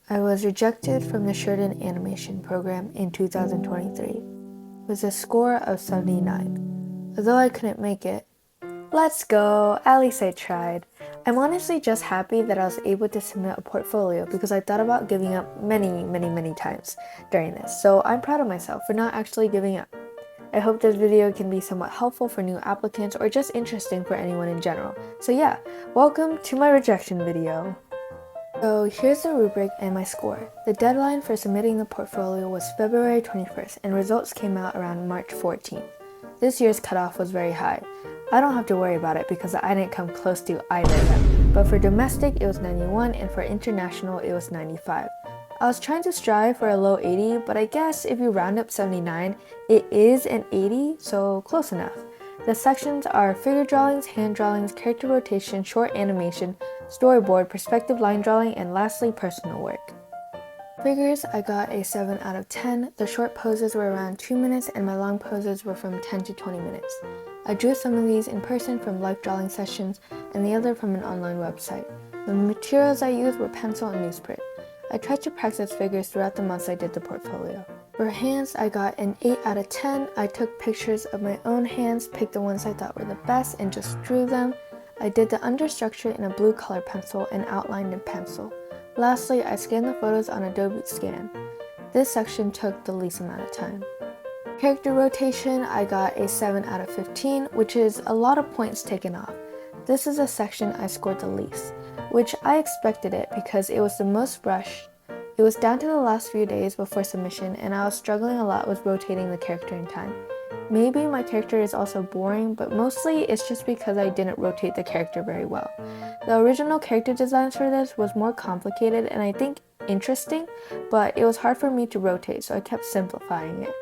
I was rejected from the Sheridan animation program in 2023 with a score of 79. Although I couldn't make it, let's go, at least I tried. I'm honestly just happy that I was able to submit a portfolio because I thought about giving up many times during this, so I'm proud of myself for not actually giving up. I hope this video can be somewhat helpful for new applicants or just interesting for anyone in general. So yeah, welcome to my rejection video. So here's the rubric and my score. The deadline for submitting the portfolio was February 21st and results came out around March 14th. This year's cutoff was very high. I don't have to worry about it because I didn't come close to either of them, but for domestic it was 91 and for international it was 95. I was trying to strive for a low 80, but I guess if you round up 79, it is an 80, so close enough. The sections are figure drawings, hand drawings, character rotation, short animation, storyboard, perspective line drawing, and lastly, personal work. Figures, I got a 7 out of 10. The short poses were around 2 minutes and my long poses were from 10 to 20 minutes. I drew some of these in person from live drawing sessions and the other from an online website. The materials I used were pencil and newsprint. I tried to practice figures throughout the months I did the portfolio. For hands, I got an 8 out of 10. I took pictures of my own hands, picked the ones I thought were the best, and just drew them. I did the understructure in a blue color pencil and outlined in pencil. Lastly, I scanned the photos on Adobe Scan. This section took the least amount of time. Character rotation, I got a 7 out of 15, which is a lot of points taken off. This is a section I scored the least, which I expected it because it was the most rushed. It was down to the last few days before submission and I was struggling a lot with rotating the character in time. Maybe my character is also boring, but mostly it's just because I didn't rotate the character very well. The original character designs for this was more complicated and I think interesting, but it was hard for me to rotate, so I kept simplifying it.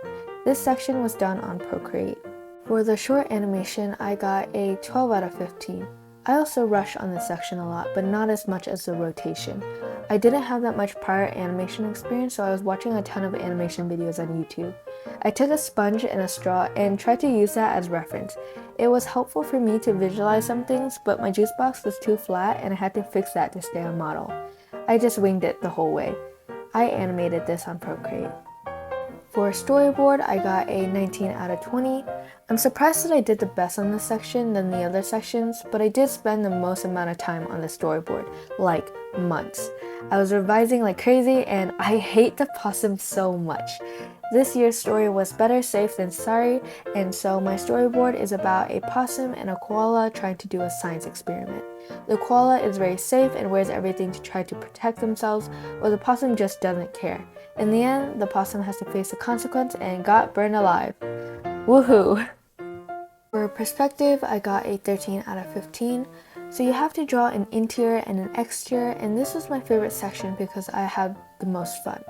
This section was done on Procreate. For the short animation, I got a 12 out of 15. I also rushed on this section a lot, but not as much as the rotation. I didn't have that much prior animation experience, so I was watching a ton of animation videos on YouTube. I took a sponge and a straw and tried to use that as reference. It was helpful for me to visualize some things, but my juice box was too flat and I had to fix that to stay on model. I just winged it the whole way. I animated this on Procreate. For storyboard, I got a 19 out of 20. I'm surprised that I did the best on this section than the other sections, but I did spend the most amount of time on the storyboard, like months. I was revising like crazy and I hate the possum so much. This year's story was better safe than sorry, and so my storyboard is about a possum and a koala trying to do a science experiment. The koala is very safe and wears everything to try to protect themselves, while the possum just doesn't care. In the end, the possum has to face the consequence and got burned alive. Woohoo! For perspective, I got a 13 out of 15. So you have to draw an interior and an exterior, and this was my favorite section because I had the most fun.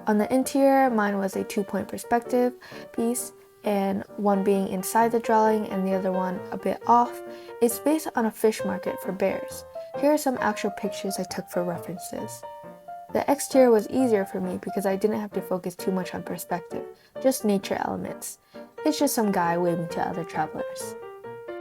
On the interior, mine was a 2-point perspective piece, and one being inside the drawing and the other one a bit off. It's based on a fish market for bears. Here are some actual pictures I took for references. The exterior was easier for me because I didn't have to focus too much on perspective, just nature elements. It's just some guy waving to other travelers.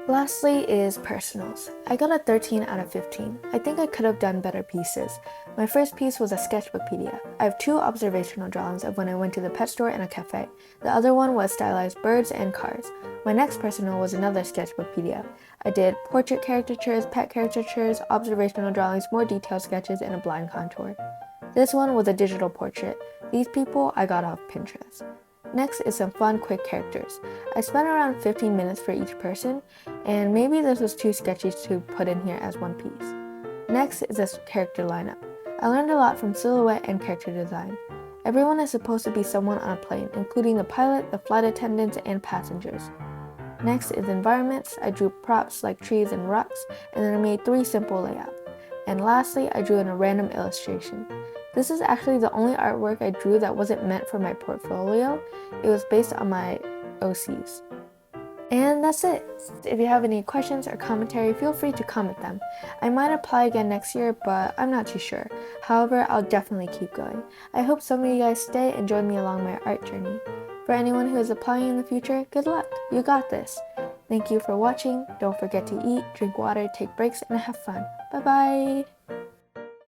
Lastly is personals. I got a 13 out of 15. I think I could have done better pieces. My first piece was a sketchbookpedia. I have 2 observational drawings of when I went to the pet store and a cafe. The other one was stylized birds and cars. My next personal was another sketchbookpedia. I did portrait caricatures, pet caricatures, observational drawings, more detailed sketches, and a blind contour. This one was a digital portrait. These people I got off Pinterest. Next is some fun, quick characters. I spent around 15 minutes for each person, and maybe this was too sketchy to put in here as one piece. Next is a character lineup. I learned a lot from silhouette and character design. Everyone is supposed to be someone on a plane, including the pilot, the flight attendants, and passengers. Next is environments. I drew props like trees and rocks, and then I made 3 simple layouts. And lastly, I drew in a random illustration. This is actually the only artwork I drew that wasn't meant for my portfolio. It was based on my OCs. And that's it. If you have any questions or commentary, feel free to comment them. I might apply again next year, but I'm not too sure. However, I'll definitely keep going. I hope some of you guys stay and join me along my art journey. For anyone who is applying in the future, good luck. You got this. Thank you for watching. Don't forget to eat, drink water, take breaks, and have fun. Bye bye!